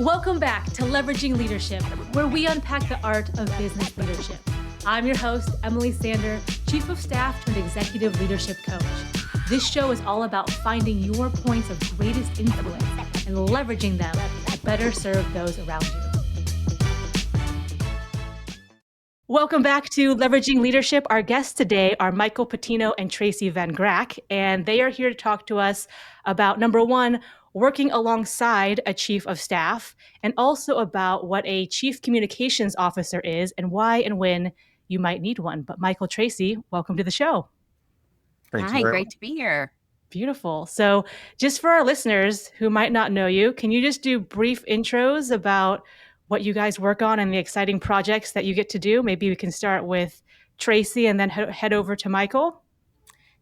Welcome back to Leveraging Leadership, where we unpack the art of business leadership. I'm your host, Emily Sander, Chief of Staff turned Executive Leadership Coach. This show is all about finding your points of greatest influence and leveraging them to better serve those around you. Welcome back to Leveraging Leadership. Our guests today are Michael Patino and Tracy Van Grack, and they are here to talk to us about, number one, working alongside a chief of staff, and also about what a chief communications officer is and why and when you might need one. But Michael, Tracy, welcome to the show. Hi, great to be here. Beautiful. So just for our listeners who might not know you, can you just do brief intros about what you guys work on and the exciting projects that you get to do? Maybe we can start with Tracy and then head over to Michael.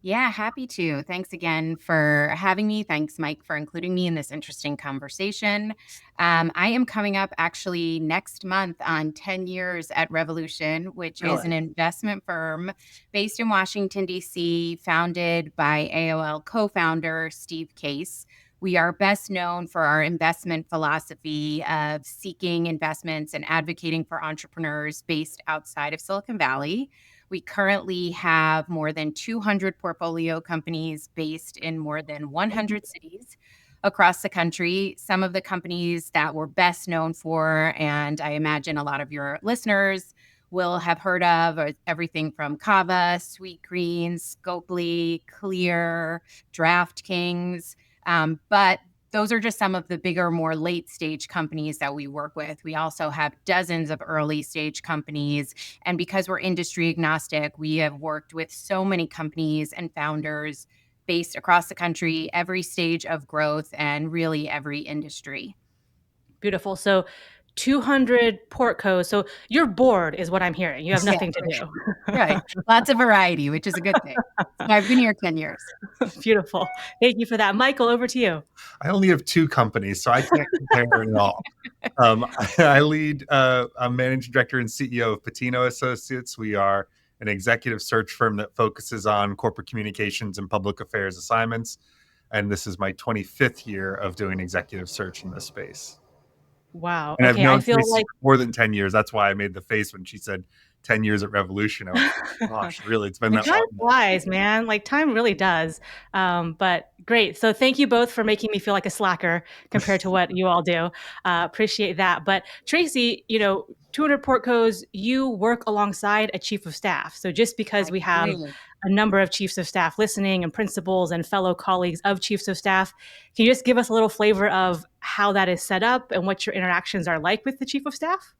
Yeah, happy to. Thanks again for having me. Thanks, Mike, for including me in this interesting conversation. I am coming up actually next month on 10 years at Revolution, which is an investment firm based in Washington, D.C., founded by AOL co-founder Steve Case. We are best known for our investment philosophy of seeking investments and advocating for entrepreneurs based outside of Silicon Valley. We currently have more than 200 portfolio companies based in more than 100 cities across the country. Some of the companies that we're best known for, and I imagine a lot of your listeners will have heard of, are everything from Kava, Sweetgreen, Scopely, Clear, DraftKings. But those are just some of the bigger, more late-stage companies that we work with. We also have dozens of early-stage companies. And because we're industry agnostic, we have worked with so many companies and founders based across the country, every stage of growth, and really every industry. Beautiful. So 200 portcos. So you're bored is what I'm hearing. You have nothing to do. Right. Lots of variety, which is a good thing. I've been here 10 years. Beautiful. Thank you for that. Michael, over to you. I only have two companies, so I can't compare at all. I lead, I'm managing director and CEO of Patino Associates. We are an executive search firm that focuses on corporate communications and public affairs assignments. And this is my 25th year of doing executive search in this space. Wow. And okay, I've known I feel Tracy like for more than 10 years. That's why I made the face when she said 10 years at Revolution. I was like, gosh, really, it's been that long. Time flies, man. Like time really does. But great. So thank you both for making me feel like a slacker compared to what you all do. Appreciate that. But Tracy, 200 portcos, you work alongside a chief of staff. So just because we have a number of chiefs of staff listening and principals and fellow colleagues of chiefs of staff, can you just give us a little flavor of how that is set up and what your interactions are like with the chief of staff?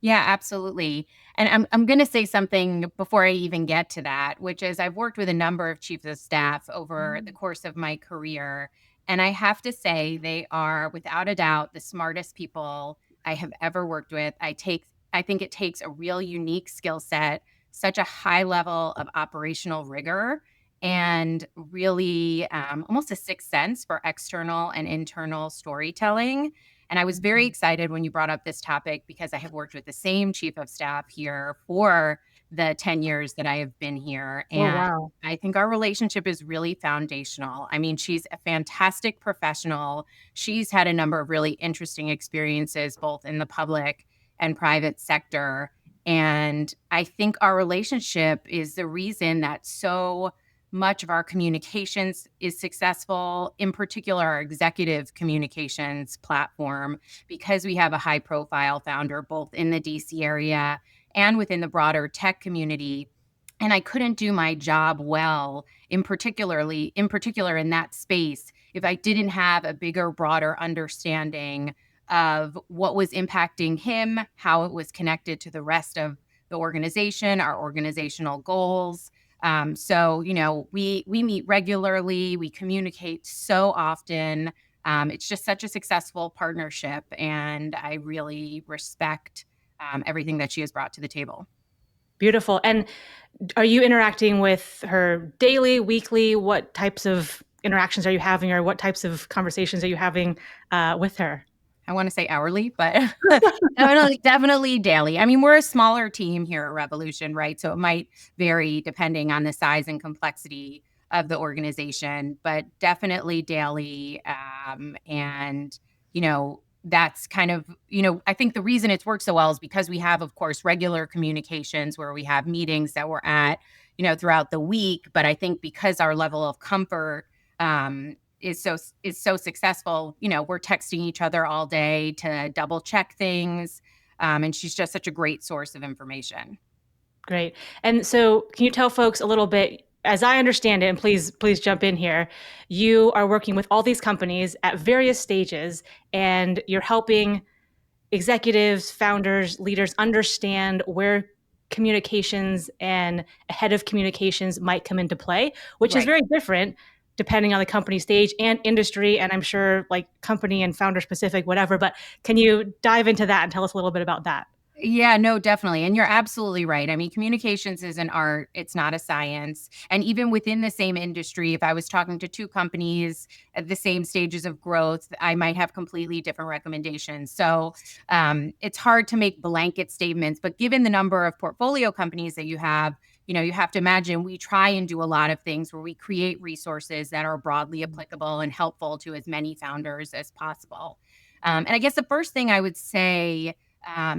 Yeah, absolutely. And I'm going to say something before I even get to that, which is I've worked with a number of chiefs of staff over the course of my career. And I have to say they are, without a doubt, the smartest people I have ever worked with. I think it takes a real unique skill set, such a high level of operational rigor, and really almost a sixth sense for external and internal storytelling. And I was very excited when you brought up this topic because I have worked with the same chief of staff here for the 10 years that I have been here. And I think our relationship is really foundational. I mean, she's a fantastic professional. She's had a number of really interesting experiences, both in the public and private sector. And I think our relationship is the reason that so much of our communications is successful, in particular our executive communications platform, because we have a high profile founder both in the DC area and within the broader tech community. And I couldn't do my job well, in particular in that space, if I didn't have a bigger, broader understanding of what was impacting him, how it was connected to the rest of the organization, our organizational goals. So, we meet regularly, we communicate so often. It's just such a successful partnership, and I really respect everything that she has brought to the table. Beautiful. And are you interacting with her daily, weekly? What types of interactions are you having, or what types of conversations are you having with her? I want to say hourly, but definitely daily. I mean, we're a smaller team here at Revolution, right? So it might vary depending on the size and complexity of the organization, but definitely daily. And, that's kind of, I think the reason it's worked so well is because we have, of course, regular communications where we have meetings that we're at, throughout the week. But I think because our level of comfort is so successful, we're texting each other all day to double check things. And she's just such a great source of information. Great. And so can you tell folks a little bit, as I understand it, and please jump in here, you are working with all these companies at various stages, and you're helping executives, founders, leaders understand where communications and a head of communications might come into play, which is Right. very different depending on the company stage and industry, and I'm sure like company and founder specific, whatever. But can you dive into that and tell us a little bit about that? Yeah, no, definitely. And you're absolutely right. I mean, communications is an art, it's not a science. And even within the same industry, if I was talking to two companies at the same stages of growth, I might have completely different recommendations. So it's hard to make blanket statements, but given the number of portfolio companies that you have to imagine we try and do a lot of things where we create resources that are broadly applicable and helpful to as many founders as possible. And I guess the first thing I would say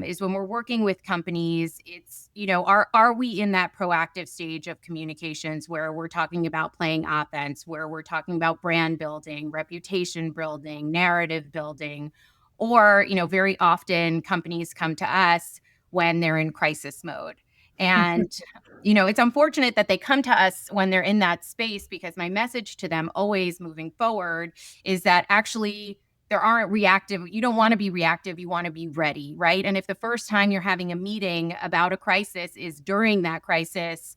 is when we're working with companies, it's, are we in that proactive stage of communications where we're talking about playing offense, where we're talking about brand building, reputation building, narrative building, or, very often companies come to us when they're in crisis mode. And, it's unfortunate that they come to us when they're in that space, because my message to them always moving forward is that actually there aren't reactive. You don't want to be reactive. You want to be ready, right? And if the first time you're having a meeting about a crisis is during that crisis,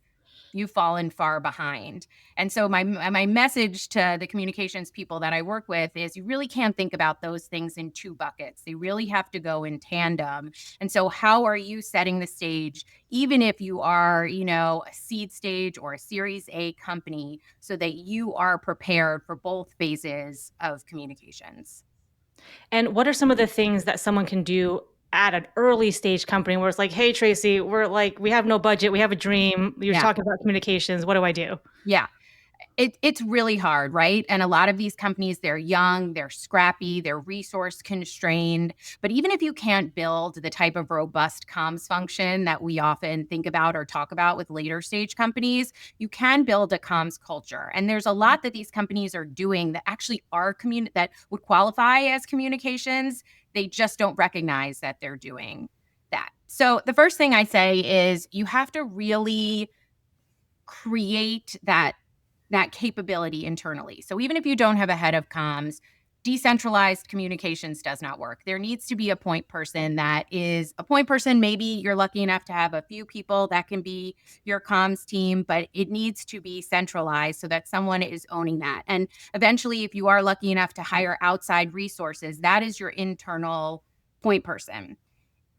you've fallen far behind. And so my message to the communications people that I work with is you really can't think about those things in two buckets. They really have to go in tandem. And so how are you setting the stage, even if you are, a seed stage or a Series A company, so that you are prepared for both phases of communications? And what are some of the things that someone can do at an early stage company where it's like, hey, Tracy, we have no budget, we have a dream. You're Yeah. talking about communications. What do I do? Yeah. It's really hard, right? And a lot of these companies, they're young, they're scrappy, they're resource constrained. But even if you can't build the type of robust comms function that we often think about or talk about with later stage companies, you can build a comms culture. And there's a lot that these companies are doing that actually are that would qualify as communications. They just don't recognize that they're doing that. So the first thing I say is you have to really create that capability internally. So even if you don't have a head of comms, decentralized communications does not work. There needs to be a point person that is a point person. Maybe you're lucky enough to have a few people that can be your comms team, but it needs to be centralized so that someone is owning that. And eventually, if you are lucky enough to hire outside resources, that is your internal point person.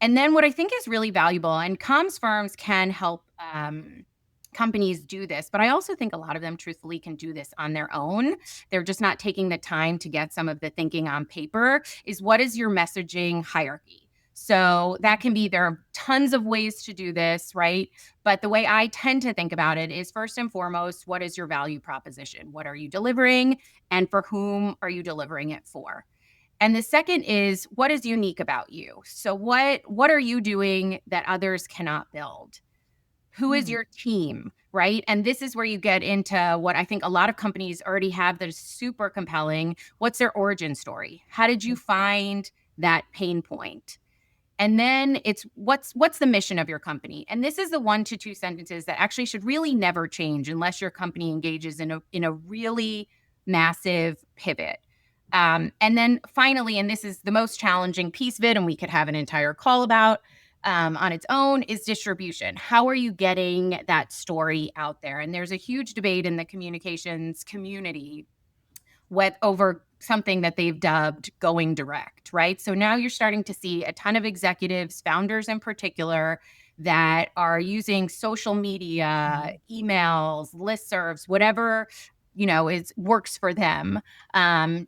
And then what I think is really valuable, and comms firms can help companies do this, but I also think a lot of them truthfully can do this on their own. They're just not taking the time to get some of the thinking on paper, is what is your messaging hierarchy? So that can be, there are tons of ways to do this, right? But the way I tend to think about it is first and foremost, what is your value proposition? What are you delivering? And for whom are you delivering it for? And the second is what is unique about you? So what are you doing that others cannot build? Who is your team, right? And this is where you get into what I think a lot of companies already have that is super compelling. What's their origin story? How did you find that pain point? And then it's what's the mission of your company? And this is the 1 to 2 sentences that actually should really never change unless your company engages in a really massive pivot. And then finally, and this is the most challenging piece of it, and we could have an entire call about on its own, is distribution. How are you getting that story out there? And there's a huge debate in the communications community over something that they've dubbed going direct, right? So now you're starting to see a ton of executives, founders in particular, that are using social media, emails, listservs, whatever is works for them,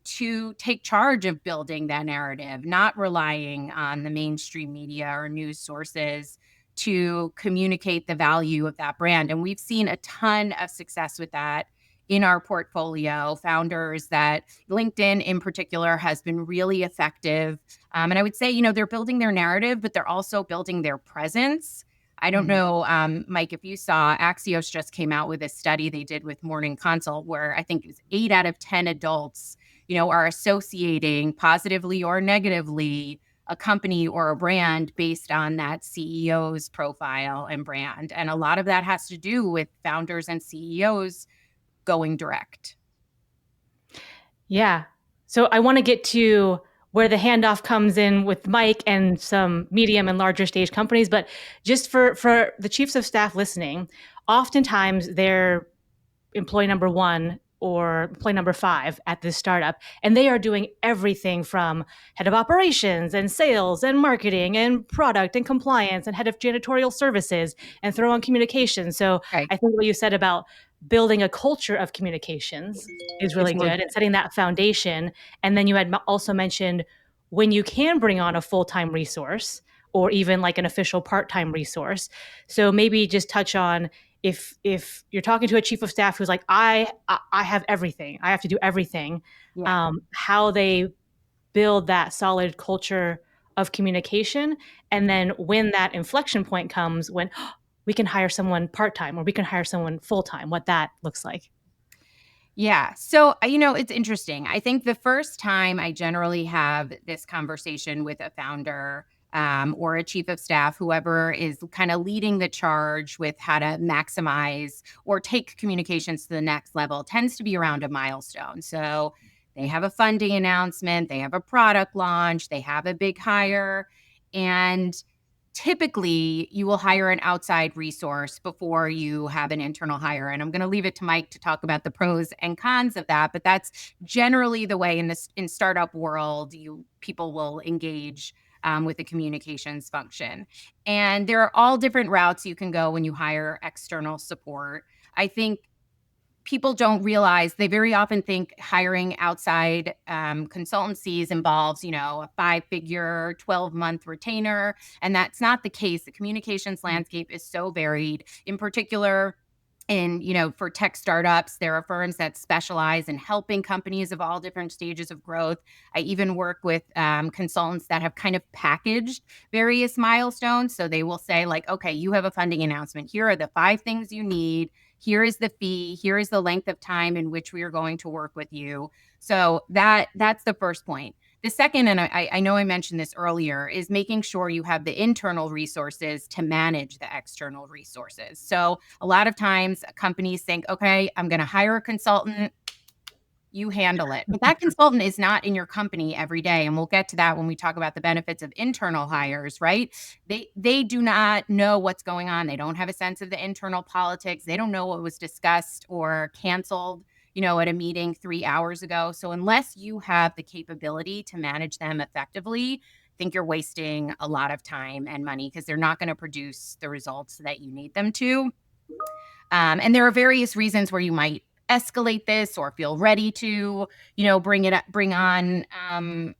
to take charge of building that narrative, not relying on the mainstream media or news sources to communicate the value of that brand. And we've seen a ton of success with that in our portfolio, founders that LinkedIn in particular has been really effective. And I would say, they're building their narrative, but they're also building their presence. I don't know, Mike, if you saw, Axios just came out with a study they did with Morning Consult where I think it was 8 out of 10 adults, are associating positively or negatively a company or a brand based on that CEO's profile and brand. And a lot of that has to do with founders and CEOs going direct. Yeah. So I want to get to where the handoff comes in with Mike and some medium and larger stage companies. But just for the chiefs of staff listening, oftentimes they're employee number 1 or employee number 5 at this startup, and they are doing everything from head of operations and sales and marketing and product and compliance and head of janitorial services and throw on communications. So Right. I think what you said about building a culture of communications is really good and setting that foundation. And then you had also mentioned when you can bring on a full-time resource or even like an official part-time resource. So maybe just touch on if you're talking to a chief of staff who's like, I have everything, I have to do everything, how they build that solid culture of communication. And then when that inflection point comes, when we can hire someone part-time or we can hire someone full-time, what that looks like. Yeah. So, it's interesting. I think the first time I generally have this conversation with a founder or a chief of staff, whoever is kind of leading the charge with how to maximize or take communications to the next level, tends to be around a milestone. So they have a funding announcement, they have a product launch, they have a big hire. And typically you will hire an outside resource before you have an internal hire. And I'm going to leave it to Mike to talk about the pros and cons of that. But that's generally the way in startup world, people will engage with the communications function. And there are all different routes you can go when you hire external support. I think people don't realize, they very often think hiring outside consultancies involves, a 5-figure, 12-month retainer. And that's not the case. The communications landscape is so varied. In particular, for tech startups, there are firms that specialize in helping companies of all different stages of growth. I even work with consultants that have kind of packaged various milestones. So they will say like, okay, you have a funding announcement. Here are the 5 things you need. Here is the fee. Here is the length of time in which we are going to work with you. So that's the first point. The second, and I know I mentioned this earlier, is making sure you have the internal resources to manage the external resources. So a lot of times companies think, okay, I'm going to hire a consultant, you handle it. But that consultant is not in your company every day. And we'll get to that when we talk about the benefits of internal hires, right? They do not know what's going on. They don't have a sense of the internal politics. They don't know what was discussed or canceled, at a meeting 3 hours ago. So unless you have the capability to manage them effectively, I think you're wasting a lot of time and money because they're not going to produce the results that you need them to. And there are various reasons where you might escalate this or feel ready to, bring on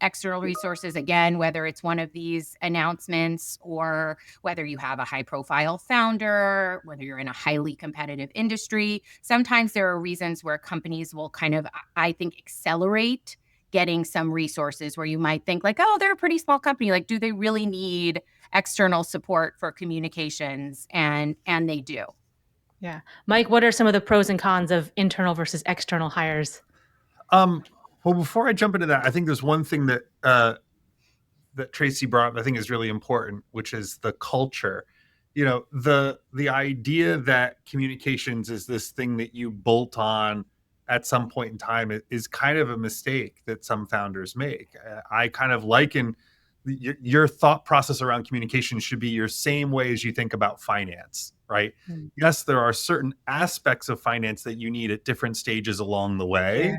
external resources again, whether it's one of these announcements or whether you have a high profile founder, whether you're in a highly competitive industry. Sometimes there are reasons where companies will kind of, I think, accelerate getting some resources where you might think like, oh, they're a pretty small company. Like, do they really need external support for communications? And they do. Yeah. Mike, what are some of the pros and cons of internal versus external hires? Well, before I jump into that, I think there's one thing that that Tracy brought up I think is really important, which is the culture. The idea that communications is this thing that you bolt on at some point in time is kind of a mistake that some founders make. I kind of liken your thought process around communication should be your same way as you think about finance, right? Yes, there are certain aspects of finance that you need at different stages along the way. Sure.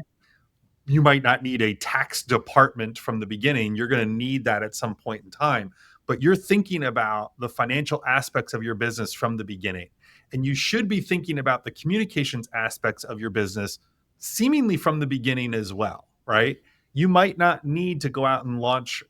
You might not need a tax department from the beginning. You're going to need that at some point in time, but you're thinking about the financial aspects of your business from the beginning. And you should be thinking about the communications aspects of your business seemingly from the beginning as well, right? You might not need to go out and launch,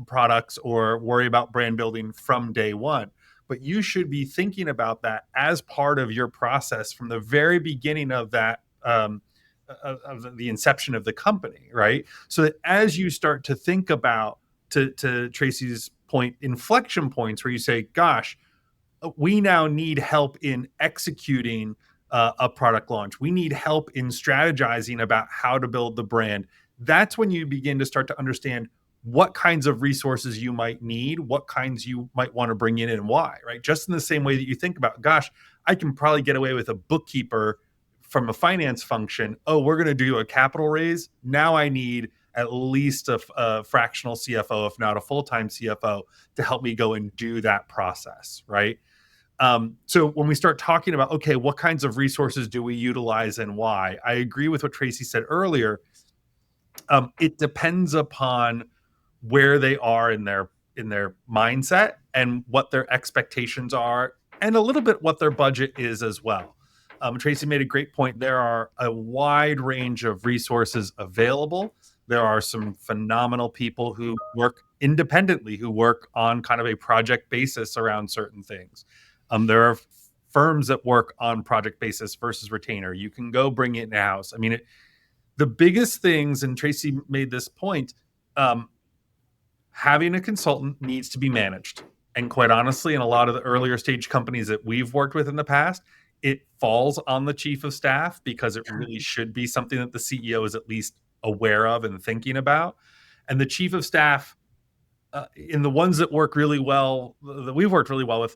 products or worry about brand building from day one, but you should be thinking about that as part of your process from the very beginning of that of the inception of the company, right? So that as you start to think about, to Tracy's point, inflection points where you say, gosh, we now need help in executing a product launch. We need help in strategizing about how to build the brand. That's when you begin to start to understand what kinds of resources you might need, what kinds you might want to bring in, and why, right? Just in the same way that you think about, gosh, I can probably get away with a bookkeeper from a finance function. Oh, we're going to do a capital raise. Now I need at least a fractional CFO, if not a full-time CFO, to help me go and do that process, right? So when we start talking about, okay, what kinds of resources do we utilize and why? I agree with what Tracy said earlier. It depends upon where they are in their mindset and what their expectations are, and a little bit what their budget is as well. Tracy made a great point. There are a wide range of resources available. There are some phenomenal people who work independently, who work on kind of a project basis around certain things. There are firms that work on project basis versus retainer. You can go bring it in-house. I mean, the biggest things, and Tracy made this point, having a consultant needs to be managed. And quite honestly, in a lot of the earlier stage companies that we've worked with in the past, it falls on the chief of staff because it really should be something that the CEO is at least aware of and thinking about. And the chief of staff, in the ones that work really well, that we've worked really well with,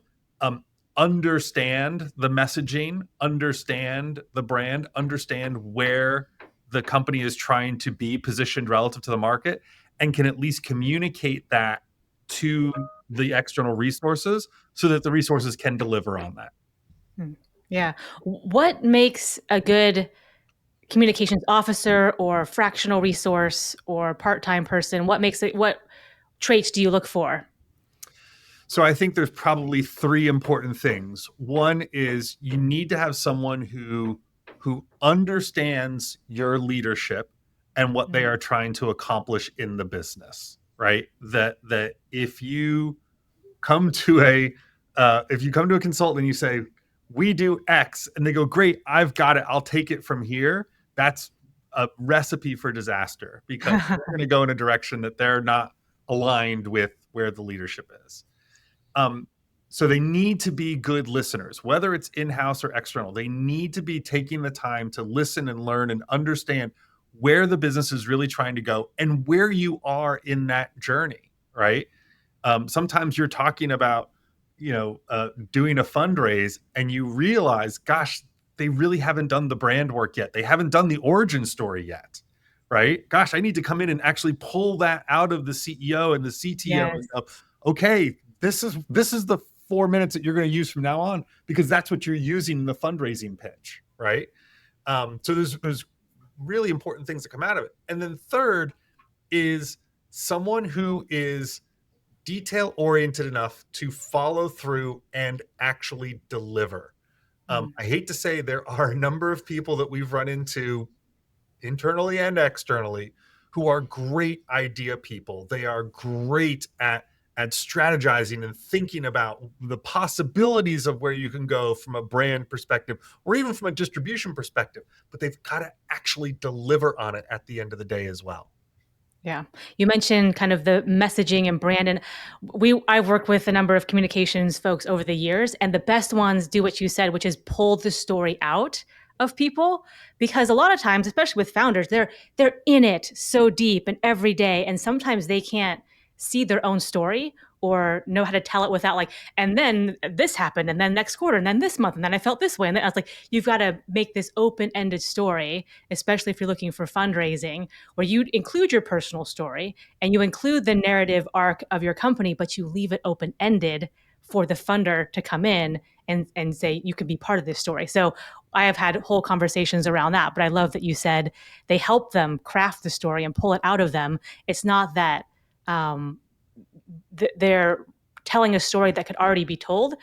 understand the messaging, understand the brand, understand where the company is trying to be positioned relative to the market, and can at least communicate that to the external resources so that the resources can deliver on that. Yeah. What makes a good communications officer or fractional resource or part-time person? What traits do you look for? So I think there's probably three important things. One is you need to have someone who understands your leadership and what they are trying to accomplish in the business, right? That if you come to a consultant and you say, we do X, and they go, great, I've got it, I'll take it from here, that's a recipe for disaster, because they're going to go in a direction that they're not aligned with where the leadership is. So they need to be good listeners, whether it's in-house or external. They need to be taking the time to listen and learn and understand where the business is really trying to go and where you are in that journey, right? Sometimes you're talking about, doing a fundraise and you realize, gosh, they really haven't done the brand work yet. They haven't done the origin story yet, right? Gosh, I need to come in and actually pull that out of the CEO and the CTO. Yes. Okay, this is the 4 minutes that you're going to use from now on, because that's what you're using in the fundraising pitch, right? So there's really important things that come out of it. And then third is someone who is detail oriented enough to follow through and actually deliver. I hate to say, there are a number of people that we've run into internally and externally who are great idea people. They are great at strategizing and thinking about the possibilities of where you can go from a brand perspective or even from a distribution perspective, but they've got to actually deliver on it at the end of the day as well. Yeah. You mentioned kind of the messaging and brand, and I've worked with a number of communications folks over the years, and the best ones do what you said, which is pull the story out of people, because a lot of times, especially with founders, they're in it so deep and every day, and sometimes they can't see their own story or know how to tell it without and then this happened, and then next quarter, and then this month, and then I felt this way. And then I was like, you've got to make this open-ended story, especially if you're looking for fundraising, where you include your personal story and you include the narrative arc of your company, but you leave it open-ended for the funder to come in and say, you can be part of this story. So I have had whole conversations around that, but I love that you said they help them craft the story and pull it out of them. It's not that they're telling a story that could already be told.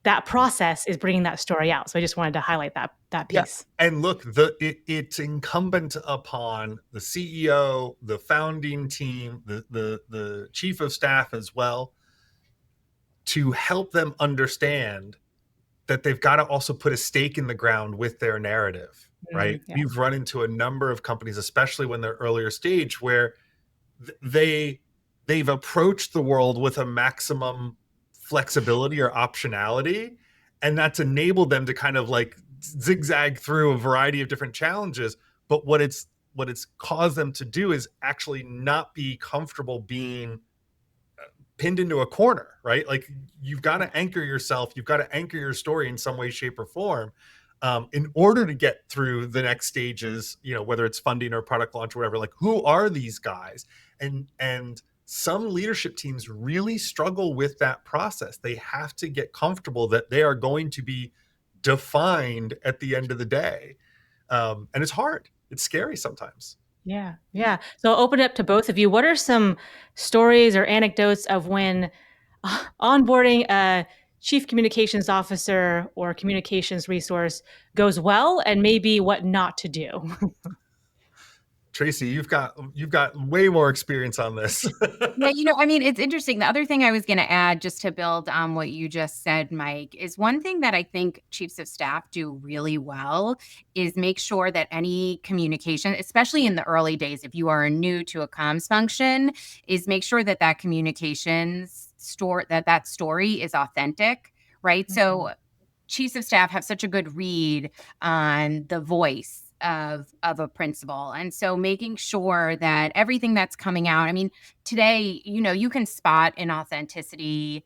That process is bringing that story out. So I just wanted to highlight that piece. Yeah. And look, it's incumbent upon the CEO, the founding team, the chief of staff as well, to help them understand that they've got to also put a stake in the ground with their narrative. right? Yeah. We've run into a number of companies, especially when they're earlier stage, where they've approached the world with a maximum flexibility or optionality, and that's enabled them to kind of like zigzag through a variety of different challenges. But what it's caused them to do is actually not be comfortable being pinned into a corner, right? Like you've got to anchor yourself, you've got to anchor your story in some way, shape, or form, in order to get through the next stages. Whether it's funding or product launch or whatever. Like, who are these guys? And some leadership teams really struggle with that process. They have to get comfortable that they are going to be defined at the end of the day, and it's hard. It's scary sometimes. Yeah, yeah. So I'll open it up to both of you. What are some stories or anecdotes of when onboarding a chief communications officer or communications resource goes well, and maybe what not to do? Tracy, you've got way more experience on this. Yeah, I mean, it's interesting. The other thing I was going to add, just to build on what you just said, Mike, is one thing that I think chiefs of staff do really well is make sure that any communication, especially in the early days, if you are new to a comms function, is make sure that that communications that story is authentic, right? So chiefs of staff have such a good read on the voice of a principal. And so making sure that everything that's coming out, I mean, today, you can spot inauthenticity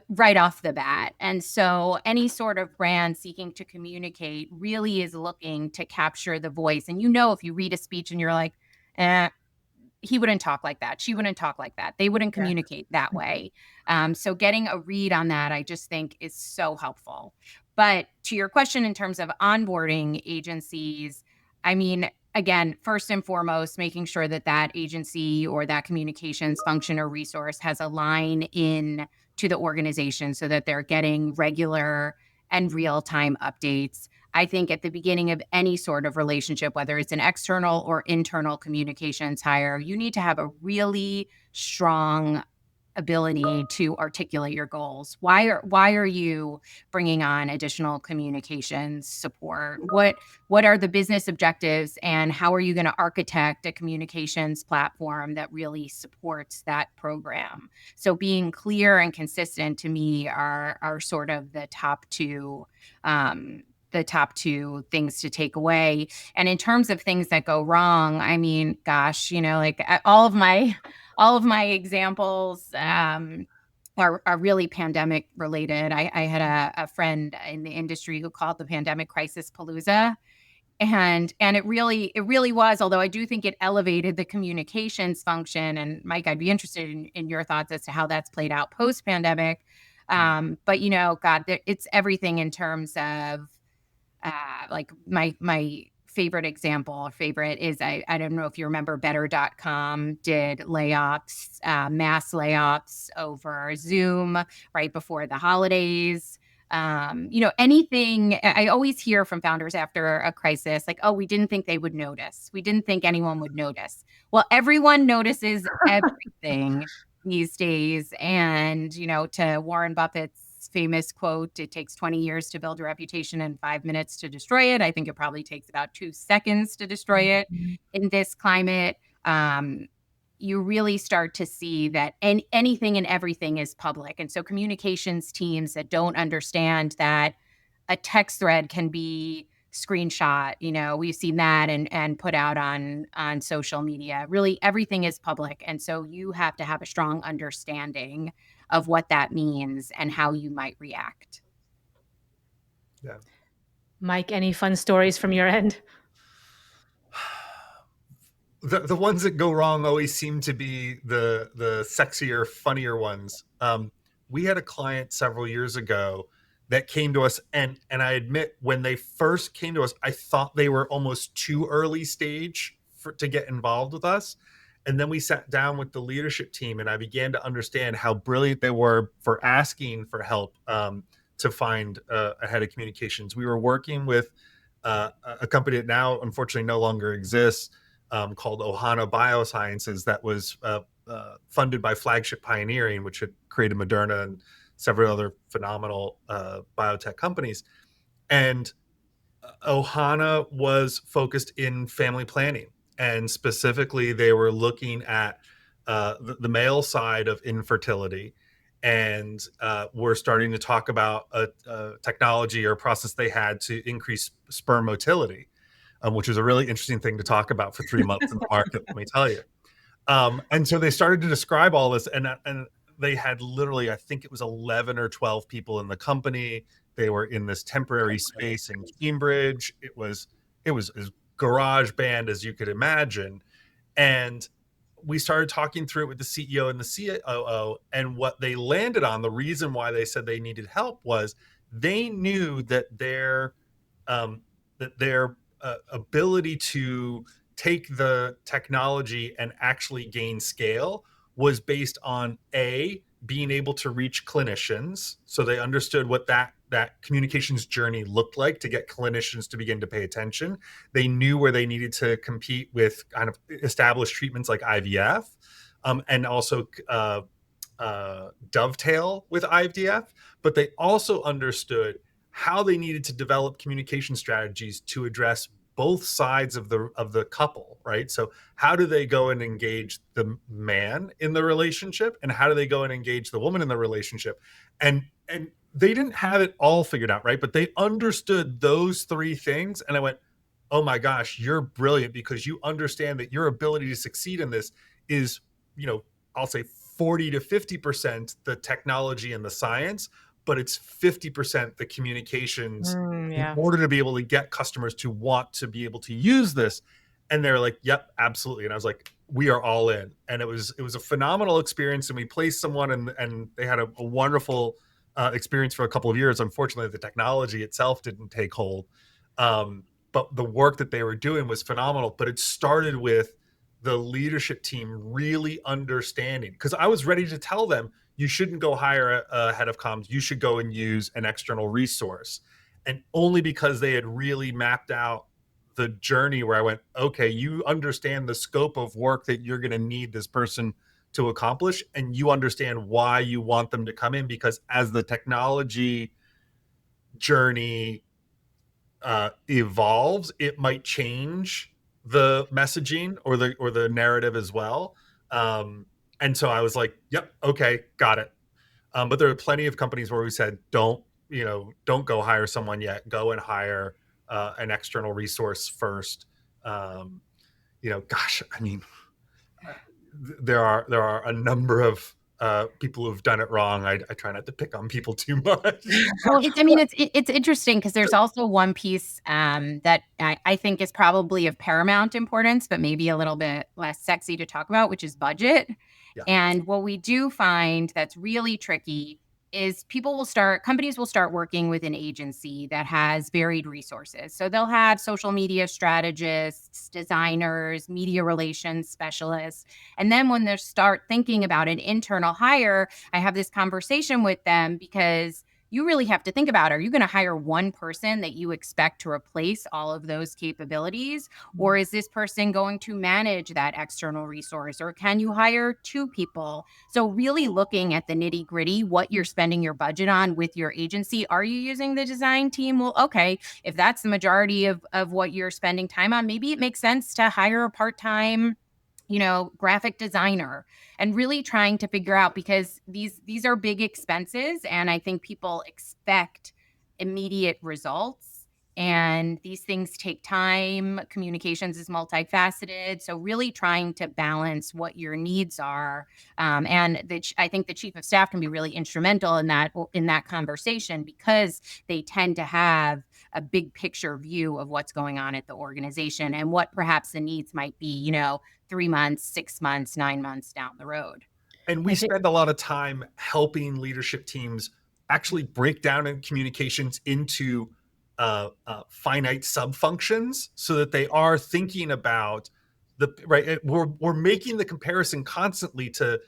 right off the bat. And so any sort of brand seeking to communicate really is looking to capture the voice. And if you read a speech and you're like, he wouldn't talk like that. She wouldn't talk like that. They wouldn't Yeah. communicate that way. So getting a read on that, I just think is so helpful. But to your question, in terms of onboarding agencies, I mean, again, first and foremost, making sure that that agency or that communications function or resource has a line in to the organization so that they're getting regular and real-time updates. I think at the beginning of any sort of relationship, whether it's an external or internal communications hire, you need to have a really strong ability to articulate your goals. Why are you bringing on additional communications support? What are the business objectives, and how are you going to architect a communications platform that really supports that program? So being clear and consistent, to me, are sort of the top two things to take away. And in terms of things that go wrong, I mean, gosh, like all of my examples are really pandemic related. I had a friend in the industry who called the pandemic crisis palooza. And it really was, although I do think it elevated the communications function. And Mike, I'd be interested in your thoughts as to how that's played out post pandemic. But God, it's everything in terms of like my favorite is I don't know if you remember Better.com did layoffs, mass layoffs over Zoom right before the holidays. Anything I always hear from founders after a crisis, like, oh, we didn't think they would notice. We didn't think anyone would notice. Well, everyone notices everything these days. And, to Warren Buffett's famous quote, it takes 20 years to build a reputation and 5 minutes to destroy it. I think it probably takes about 2 seconds to destroy it in this climate. You really start to see that anything and everything is public. And so communications teams that don't understand that a text thread can be screenshot, we've seen that and put out on social media. Really, everything is public. And so you have to have a strong understanding of what that means and how you might react. Yeah. Mike, any fun stories from your end? The ones that go wrong always seem to be the sexier, funnier ones. We had a client several years ago that came to us, and I admit, when they first came to us, I thought they were almost too early stage to get involved with us. And then we sat down with the leadership team, and I began to understand how brilliant they were for asking for help to find a head of communications. We were working with a company that now unfortunately no longer exists, called Ohana Biosciences, that was funded by Flagship Pioneering, which had created Moderna and several other phenomenal biotech companies. And Ohana was focused in family planning, and specifically they were looking at the male side of infertility, and we're starting to talk about a technology or a process they had to increase sperm motility, which was a really interesting thing to talk about for 3 months in the market, let me tell you. And so they started to describe all this, and they had literally, I think it was 11 or 12 people in the company. They were in this temporary space in Cambridge. It was as garage band as you could imagine. And we started talking through it with the CEO and the COO, and what they landed on, the reason why they said they needed help was they knew um, that their ability to take the technology and actually gain scale was based on being able to reach clinicians, so they understood what that communications journey looked like to get clinicians to begin to pay attention. They knew where they needed to compete with kind of established treatments like IVF, and also dovetail with IVF, but they also understood how they needed to develop communication strategies to address both sides of the couple, right? So how do they go and engage the man in the relationship, and how do they go and engage the woman in the relationship? And they didn't have it all figured out, right? But they understood those three things, and I went, "Oh my gosh, you're brilliant, because you understand that your ability to succeed in this is, I'll say 40 to 50% the technology and the science, but it's 50% the communications in Yeah. order to be able to get customers to want to be able to use this." And they're like, "Yep, absolutely." And I was like, "We are all in." And it was a phenomenal experience. And we placed someone, and they had a wonderful experience for a couple of years. Unfortunately, the technology itself didn't take hold. But the work that they were doing was phenomenal. But it started with the leadership team really understanding, because I was ready to tell them, you shouldn't go hire a head of comms. You should go and use an external resource. And only because they had really mapped out the journey where I went, okay, you understand the scope of work that you're going to need this person to accomplish, and you understand why you want them to come in, because as the technology journey evolves, it might change the messaging or the narrative as well. And so I was like, "Yep, okay, got it." But there are plenty of companies where we said, don't go hire someone yet. Go and hire an external resource first. Gosh, I mean, there are a number of people who've done it wrong. I try not to pick on people too much. Well, it's interesting because there's also one piece that I think is probably of paramount importance, but maybe a little bit less sexy to talk about, which is budget. Yeah. And what we do find that's really tricky is companies will start working with an agency that has varied resources. So they'll have social media strategists, designers, media relations specialists. And then when they start thinking about an internal hire, I have this conversation with them, because you really have to think about, are you going to hire one person that you expect to replace all of those capabilities? Or is this person going to manage that external resource? Or can you hire two people? So really looking at the nitty gritty, what you're spending your budget on with your agency. Are you using the design team? Well, okay, if that's the majority of what you're spending time on, maybe it makes sense to hire a part-time graphic designer, and really trying to figure out, because these are big expenses, and I think people expect immediate results, and these things take time. Communications is multifaceted, so really trying to balance what your needs are, and I think the chief of staff can be really instrumental in that conversation, because they tend to have a big picture view of what's going on at the organization and what perhaps the needs might be, 3 months, 6 months, 9 months down the road. And we spend a lot of time helping leadership teams actually break down in communications into finite sub-functions, so that they are thinking about we're making the comparison constantly to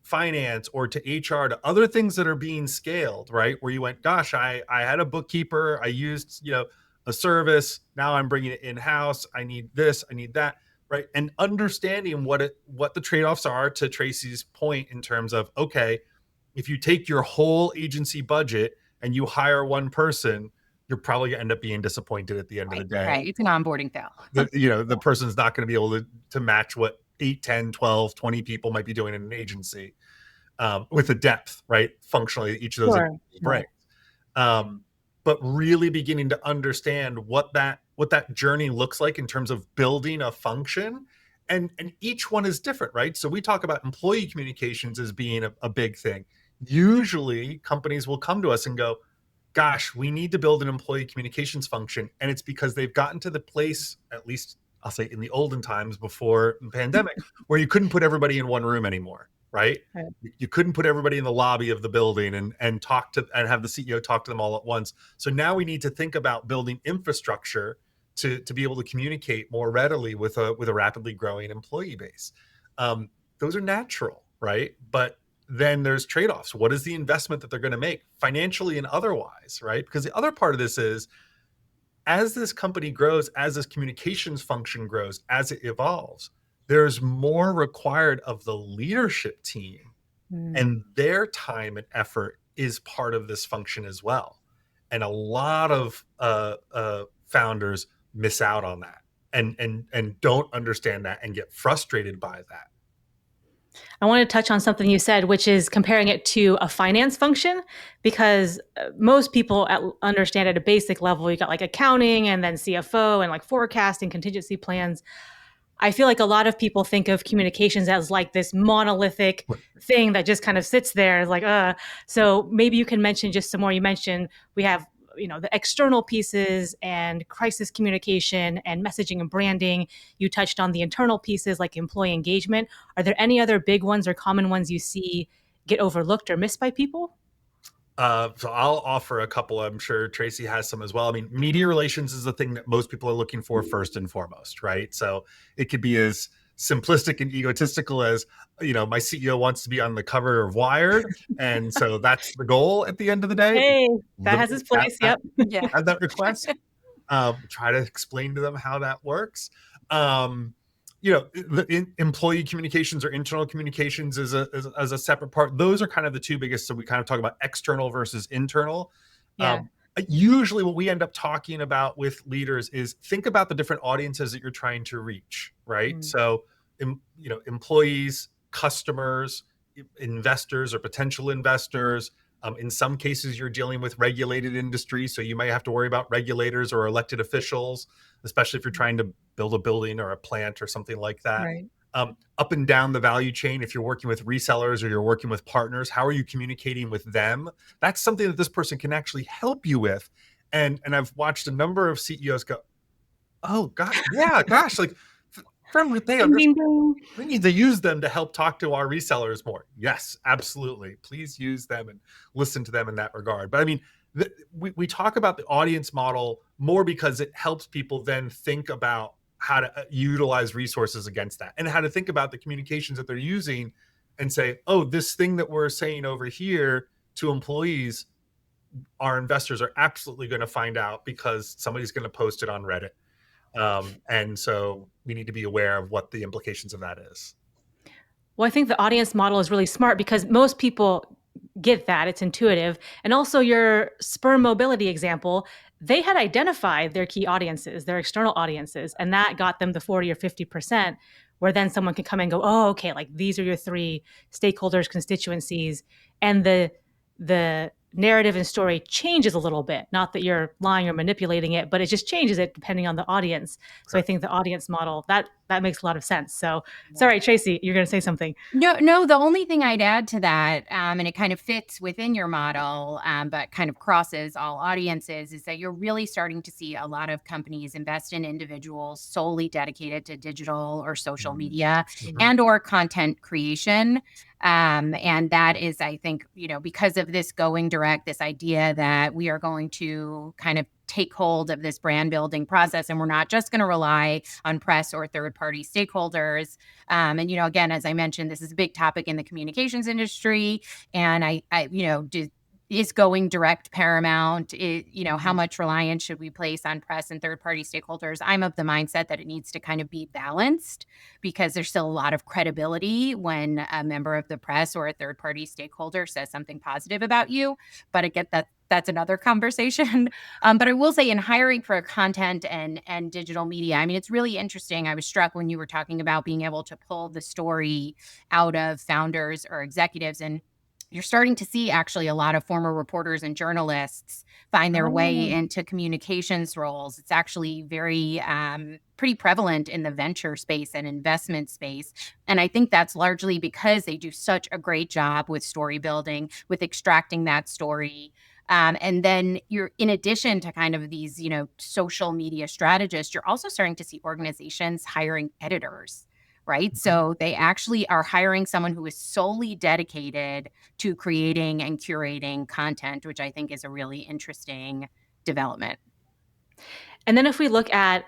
finance or to HR, to other things that are being scaled, right? Where you went, gosh, I had a bookkeeper, I used, a service, now I'm bringing it in-house, I need this, I need that, right? And understanding what the trade-offs are, to Tracy's point, in terms of, okay, if you take your whole agency budget and you hire one person, you're probably gonna end up being disappointed at the end of the day. Right. It's an onboarding fail. The person's not going to be able to match what 8, 10, 12, 20 people might be doing in an agency, with the depth, right? Functionally, each of those Sure. bring. But really beginning to understand what that journey looks like in terms of building a function, and each one is different, right? So we talk about employee communications as being a big thing. Usually, companies will come to us and go, gosh, we need to build an employee communications function. And it's because they've gotten to the place, at least I'll say in the olden times before the pandemic, where you couldn't put everybody in one room anymore, right? Right. You couldn't put everybody in the lobby of the building and talk to and have the CEO talk to them all at once. So now we need to think about building infrastructure to be able to communicate more readily with a rapidly growing employee base. Those are natural, right? But then there's trade-offs. What is the investment that they're going to make financially and otherwise, right? Because the other part of this is, as this company grows, as this communications function grows, as it evolves, there's more required of the leadership team, and their time and effort is part of this function as well. And a lot of founders miss out on that and don't understand that and get frustrated by that. I want to touch on something you said, which is comparing it to a finance function, because most people understand at a basic level, you got like accounting and then CFO and like forecasting, contingency plans. I feel like a lot of people think of communications as like this monolithic thing that just kind of sits there like, so maybe you can mention just some more. You mentioned we have, the external pieces and crisis communication and messaging and branding. You touched on the internal pieces like employee engagement. Are there any other big ones or common ones you see get overlooked or missed by people? So I'll offer a couple. I'm sure Tracy has some as well. I mean, media relations is the thing that most people are looking for first and foremost, right? So it could be as simplistic and egotistical as, my CEO wants to be on the cover of Wired, and so that's the goal at the end of the day. Hey, that has its place. Yep. Yeah. Have that request. Try to explain to them how that works. Employee communications or internal communications as a separate part. Those are kind of the two biggest. So we kind of talk about external versus internal. Yeah. Usually what we end up talking about with leaders is think about the different audiences that you're trying to reach, right? So, employees, customers, investors or potential investors. In some cases, you're dealing with regulated industries, so you might have to worry about regulators or elected officials, especially if you're trying to build a building or a plant or something like that. Right. Up and down the value chain, if you're working with resellers or you're working with partners, how are you communicating with them? That's something that this person can actually help you with. And I've watched a number of CEOs go, oh, gosh, yeah, gosh, like, we need to use them to help talk to our resellers more. Yes, absolutely. Please use them and listen to them in that regard. But I mean, we talk about the audience model more because it helps people then think about how to utilize resources against that and how to think about the communications that they're using and say, oh, this thing that we're saying over here to employees, our investors are absolutely going to find out because somebody's going to post it on Reddit. And so we need to be aware of what the implications of that is. Well, I think the audience model is really smart because most people get that. It's intuitive. And also your sperm mobility example, they had identified their key audiences, their external audiences, and that got them the 40 or 50%, where then someone can come and go, oh, okay, like these are your 3 stakeholders, constituencies. And the narrative and story changes a little bit. Not that you're lying or manipulating it, but it just changes it depending on the audience. So I think the audience model, that makes a lot of sense. So sorry, Tracy, you're going to say something. No, the only thing I'd add to that, and it kind of fits within your model, but kind of crosses all audiences, is that you're really starting to see a lot of companies invest in individuals solely dedicated to digital or social media and or content creation. And that is, I think, because of this going direct, this idea that we are going to kind of take hold of this brand building process, and we're not just going to rely on press or third party stakeholders. And again, as I mentioned, this is a big topic in the communications industry, and is going direct paramount? How much reliance should we place on press and third-party stakeholders? I'm of the mindset that it needs to kind of be balanced because there's still a lot of credibility when a member of the press or a third-party stakeholder says something positive about you. But I get that that's another conversation. But I will say in hiring for content and digital media, I mean, it's really interesting. I was struck when you were talking about being able to pull the story out of founders or executives, and you're starting to see actually a lot of former reporters and journalists find their way Oh, into communications roles. It's actually very pretty prevalent in the venture space and investment space. And I think that's largely because they do such a great job with story building, with extracting that story. And then you're, in addition to kind of these, social media strategists, you're also starting to see organizations hiring editors, right? Mhm. So they actually are hiring someone who is solely dedicated to creating and curating content, which I think is a really interesting development. and then if we look at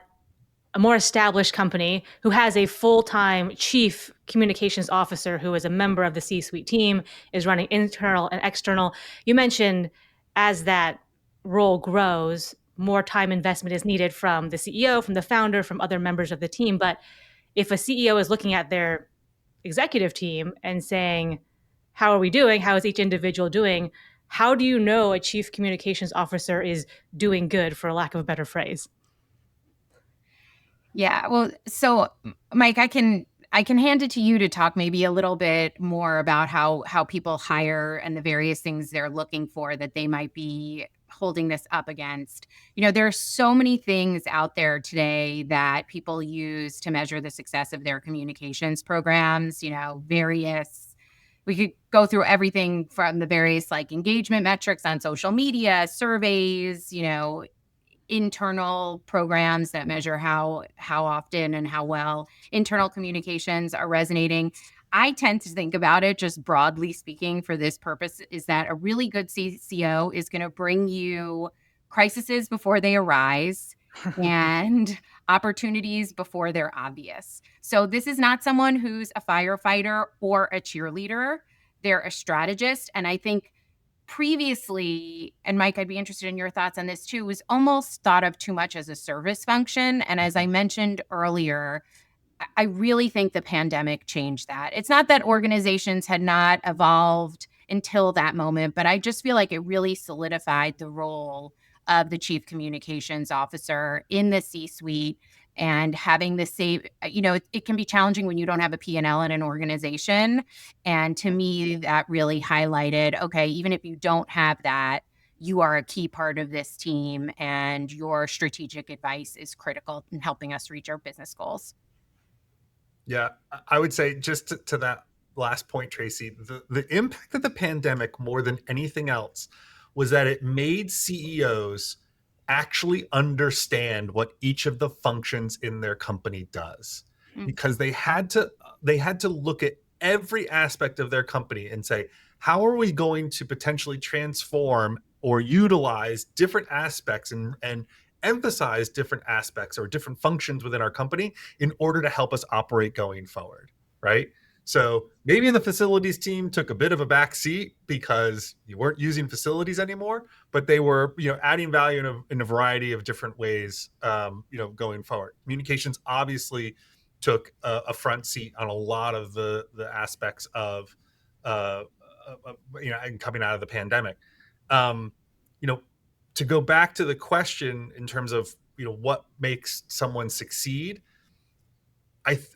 a more established company who has a full-time chief communications officer who is a member of the C-suite team, is running internal and external. You mentioned as that role grows, more time investment is needed from the CEO, from the founder, from other members of the team. But if a CEO is looking at their executive team and saying, how are we doing? How is each individual doing? How do you know a chief communications officer is doing good, for lack of a better phrase? Yeah, well, so Mike, I can hand it to you to talk maybe a little bit more about how people hire and the various things they're looking for that they might be holding this up against. There are so many things out there today that people use to measure the success of their communications programs, various we could go through everything from the various like engagement metrics on social media, surveys, internal programs that measure how often and how well internal communications are resonating. I tend to think about it just broadly speaking for this purpose is that a really good CCO is going to bring you crises before they arise and opportunities before they're obvious. So this is not someone who's a firefighter or a cheerleader. They're a strategist, and I think previously, and Mike, I'd be interested in your thoughts on this too, was almost thought of too much as a service function. And as I mentioned earlier, I really think the pandemic changed that. It's not that organizations had not evolved until that moment, but I just feel like it really solidified the role of the chief communications officer in the C-suite and having the same, it can be challenging when you don't have a P&L in an organization. And to me, that really highlighted, okay, even if you don't have that, you are a key part of this team and your strategic advice is critical in helping us reach our business goals. Yeah, I would say just to that last point, Tracy, the impact of the pandemic more than anything else was that it made CEOs actually understand what each of the functions in their company does, Mm. because they had to look at every aspect of their company and say, how are we going to potentially transform or utilize different aspects and emphasize different aspects or different functions within our company in order to help us operate going forward, right? So maybe the facilities team took a bit of a back seat because you weren't using facilities anymore, but they were, adding value in a variety of different ways, going forward. Communications obviously took a front seat on a lot of the aspects of, uh, and coming out of the pandemic. Um, you know, to go back to the question in terms of what makes someone succeed,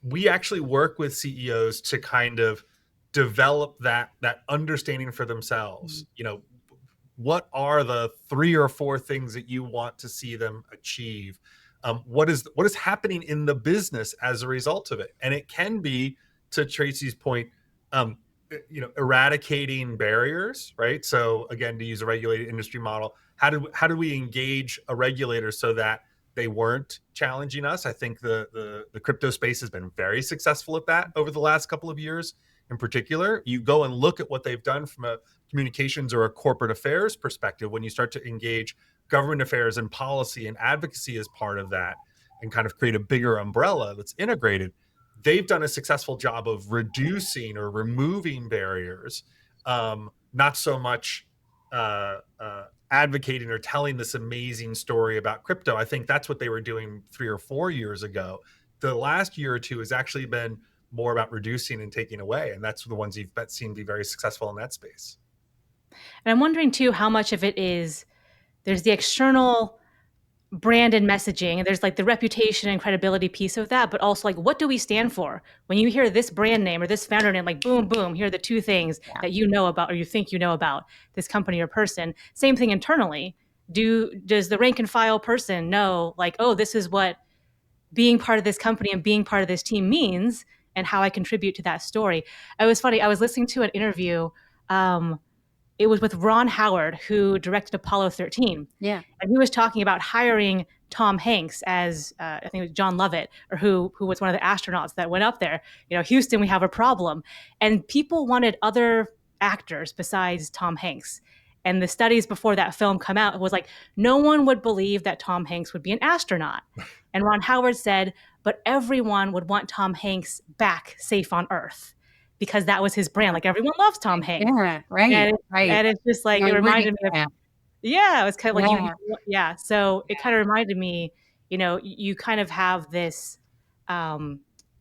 we actually work with CEOs to kind of develop that understanding for themselves. What are the 3 or 4 things that you want to see them achieve? What is happening in the business as a result of it? And it can be, to Tracy's point, um, eradicating barriers, right? So again, to use a regulated industry model, how do we engage a regulator so that they weren't challenging us? I think the crypto space has been very successful at that over the last couple of years. In particular, you go and look at what they've done from a communications or a corporate affairs perspective when you start to engage government affairs and policy and advocacy as part of that and kind of create a bigger umbrella that's integrated. They've done a successful job of reducing or removing barriers, not so much advocating or telling this amazing story about crypto. I think that's what they were doing 3 or 4 years ago. The last year or two has actually been more about reducing and taking away, and that's the ones you've seen be very successful in that space. And I'm wondering too how much of it is there's the external brand and messaging, and there's like the reputation and credibility piece of that, but also like what do we stand for? When you hear this brand name or this founder name, like boom, boom, here are the two things Yeah. that you know about or you think you know about this company or person. Same thing internally. Does the rank and file person know like, oh, this is what being part of this company and being part of this team means and how I contribute to that story? It was funny. I was listening to an interview. It was with Ron Howard, who directed Apollo 13. Yeah. And he was talking about hiring Tom Hanks as, I think it was John Lovett, or who was one of the astronauts that went up there. You know, Houston, we have a problem. And people wanted other actors besides Tom Hanks. And the studies before that film come out was like, no one would believe that Tom Hanks would be an astronaut. And Ron Howard said, but everyone would want Tom Hanks back safe on Earth because that was his brand. Like everyone loves Tom Hanks. Yeah, right, And right. it's just like, Yeah, it you're rooting reminded me for of, him. yeah, it was kind of like, Yeah. yeah. So it kind of reminded me, you know, you kind of have this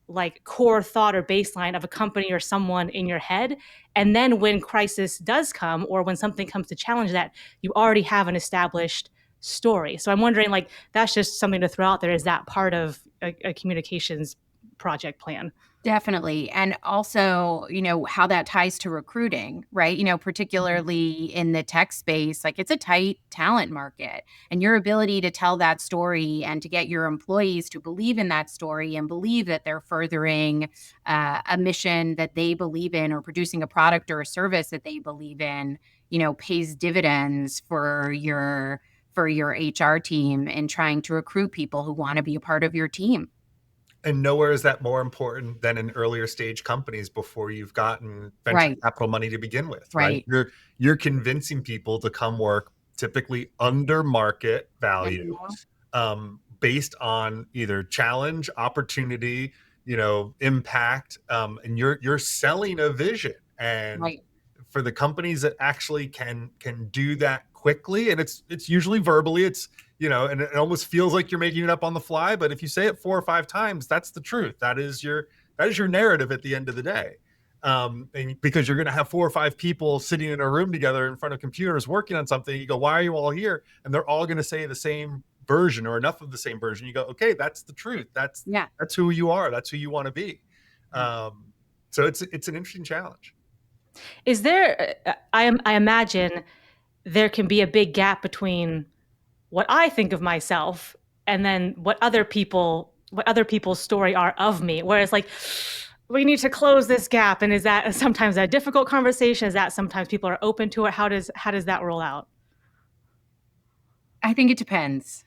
like core thought or baseline of a company or someone in your head. And then when crisis does come or when something comes to challenge that, you already have an established story. So I'm wondering, like, that's just something to throw out there. Is that part of a communications project plan? Definitely. And also, you know, how that ties to recruiting, right? You know, particularly in the tech space, like it's a tight talent market. And your ability to tell that story and to get your employees to believe in that story and believe that they're furthering a mission that they believe in or producing a product or a service that they believe in, you know, pays dividends for your HR team in trying to recruit people who want to be a part of your team. And nowhere is that more important than in earlier stage companies before you've gotten venture Right. capital money to begin with, right? Right. You're convincing people to come work typically under market value, based on either challenge, opportunity, you know, impact, and you're selling a vision. And Right. for the companies that actually can do that quickly, and it's usually verbally, it's, you know, and it almost feels like you're making it up on the fly, but if you say it 4 or 5 times, that's the truth. That is your narrative at the end of the day. And because you're going to have 4 or 5 people sitting in a room together in front of computers working on something, you go, why are you all here? And they're all going to say the same version or enough of the same version. You go, okay, that's the truth. That's who you are. That's who you want to be. So it's an interesting challenge. Is there, I imagine there can be a big gap between what I think of myself and then what other people's story are of me. Whereas like, we need to close this gap. And is that sometimes a difficult conversation? Is that sometimes people are open to it? How does that roll out? I think it depends.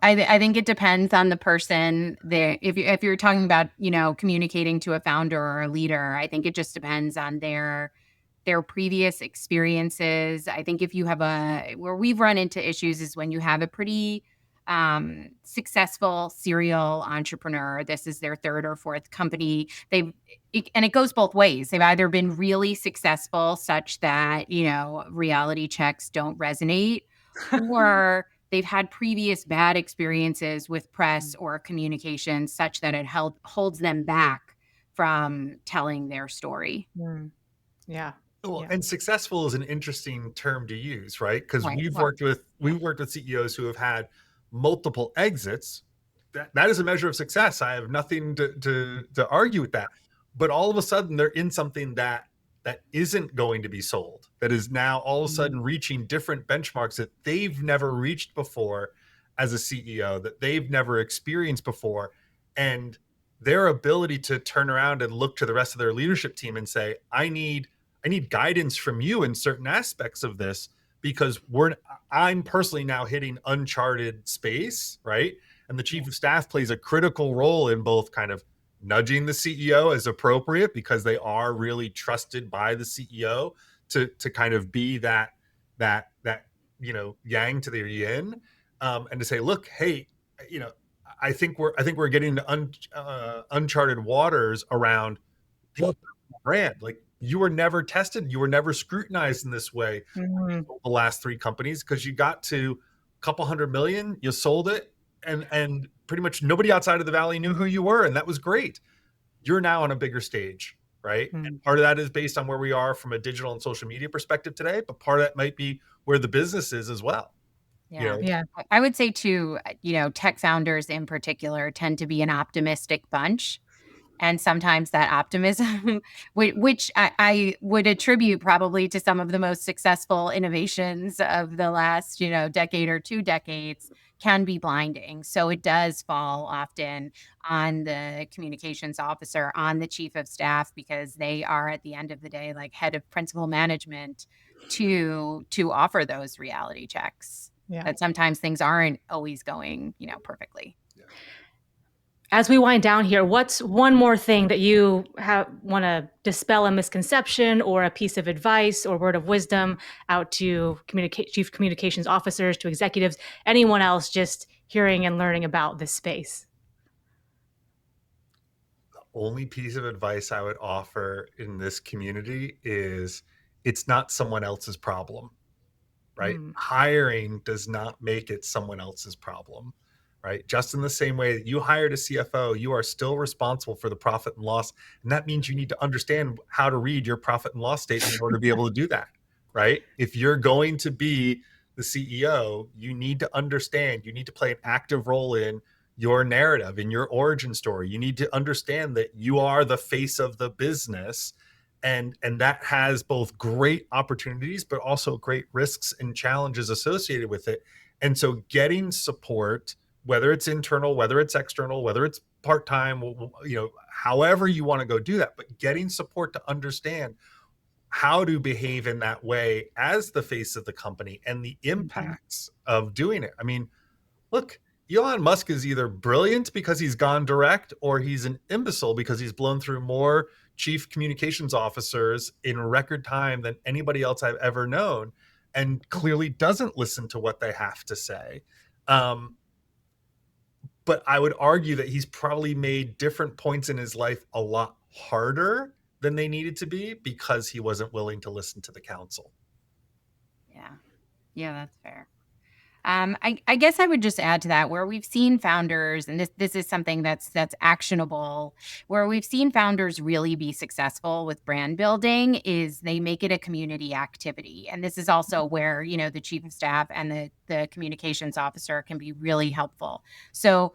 I think it depends on the person. If you're talking about, you know, communicating to a founder or a leader, I think it just depends on their previous experiences. I think if you have where we've run into issues is when you have a pretty successful serial entrepreneur. This is their 3rd or 4th company. And it goes both ways. They've either been really successful such that, you know, reality checks don't resonate, or they've had previous bad experiences with press or communication such that it holds them back from telling their story. Yeah. Well, Yeah. and successful is an interesting term to use, right? Because Right. we've worked with CEOs who have had multiple exits. That is a measure of success. I have nothing to argue with that. But all of a sudden, they're in something that isn't going to be sold. That is now all of a sudden reaching different benchmarks that they've never reached before as a CEO, that they've never experienced before, and their ability to turn around and look to the rest of their leadership team and say, I need guidance from you in certain aspects of this, because I'm personally now hitting uncharted space, right? And the chief of staff plays a critical role in both kind of nudging the CEO as appropriate, because they are really trusted by the CEO to kind of be that you know, yang to their yin, and to say, look, hey, you know, I think we're getting into uncharted waters around brand. Like, you were never tested, you were never scrutinized in this way. The last 3 companies, because you got to a couple $100 million, you sold it, and pretty much nobody outside of the valley knew who you were, and that was great. You're now on a bigger stage, right? And part of that is based on where we are from a digital and social media perspective today, but part of that might be where the business is as well. Yeah. Yeah. I would say too, tech founders in particular tend to be an optimistic bunch. And sometimes that optimism, which I would attribute probably to some of the most successful innovations of the last, decade or 2 decades, can be blinding. So it does fall often on the communications officer, on the chief of staff, because they are at the end of the day like head of principal management to offer those reality checks. Yeah. That sometimes things aren't always going, perfectly. As we wind down here, what's one more thing that you want to dispel a misconception or a piece of advice or word of wisdom out to chief communications officers, to executives, anyone else just hearing and learning about this space? The only piece of advice I would offer in this community is it's not someone else's problem, right? Hiring does not make it someone else's problem, right? Just in the same way that you hired a CFO, you are still responsible for the profit and loss. And that means you need to understand how to read your profit and loss statement in order to be able to do that, right? If you're going to be the CEO, you need to understand, you need to play an active role in your narrative, in your origin story. You need to understand that you are the face of the business, and that has both great opportunities but also great risks and challenges associated with it. And so getting support, whether it's internal, whether it's external, whether it's part-time, however you want to go do that, but getting support to understand how to behave in that way as the face of the company and the impacts of doing it. I mean, look, Elon Musk is either brilliant because he's gone direct, or he's an imbecile because he's blown through more chief communications officers in record time than anybody else I've ever known, and clearly doesn't listen to what they have to say. But I would argue that he's probably made different points in his life a lot harder than they needed to be because he wasn't willing to listen to the counsel. Yeah, that's fair. I guess I would just add to that, where we've seen founders, and this is something that's actionable, where we've seen founders really be successful with brand building, is they make it a community activity. And this is also where, the chief of staff and the communications officer can be really helpful. So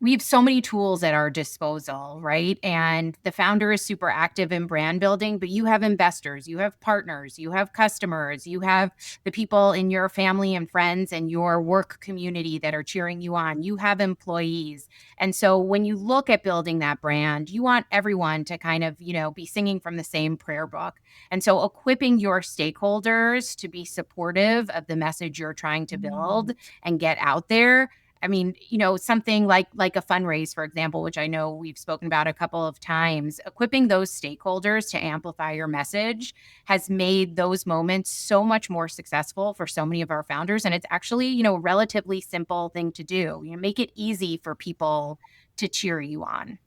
we have so many tools at our disposal, right? And the founder is super active in brand building, but you have investors, you have partners, you have customers, you have the people in your family and friends and your work community that are cheering you on. You have employees. And so when you look at building that brand, you want everyone to kind of, be singing from the same prayer book. And so equipping your stakeholders to be supportive of the message you're trying to build and get out there. I mean, something like a fundraise, for example, which I know we've spoken about a couple of times, equipping those stakeholders to amplify your message has made those moments so much more successful for so many of our founders. And it's actually, a relatively simple thing to do. Make it easy for people to cheer you on.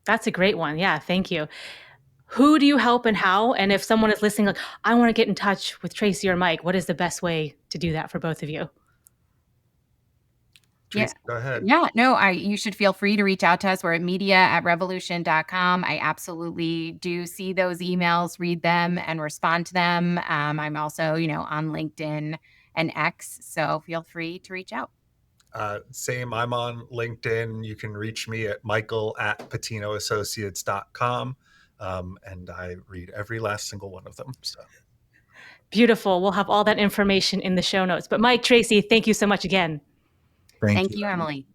That's a great one. Yeah, thank you. Who do you help and how? And if someone is listening, like, I want to get in touch with Tracy or Mike, what is the best way to do that for both of you? Tracy, go ahead. Yeah, no, you should feel free to reach out to us. We're at media@revolution.com. I absolutely do see those emails, read them, and respond to them. I'm also, on LinkedIn and X, so feel free to reach out. Same, I'm on LinkedIn. You can reach me at michael@patinoassociates.com. And I read every last single one of them. So beautiful. We'll have all that information in the show notes. But Mike, Tracy, thank you so much again. Thank you, Emily.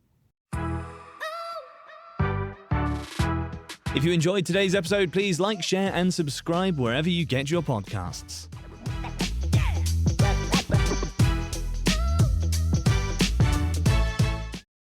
If you enjoyed today's episode, please like, share, and subscribe wherever you get your podcasts.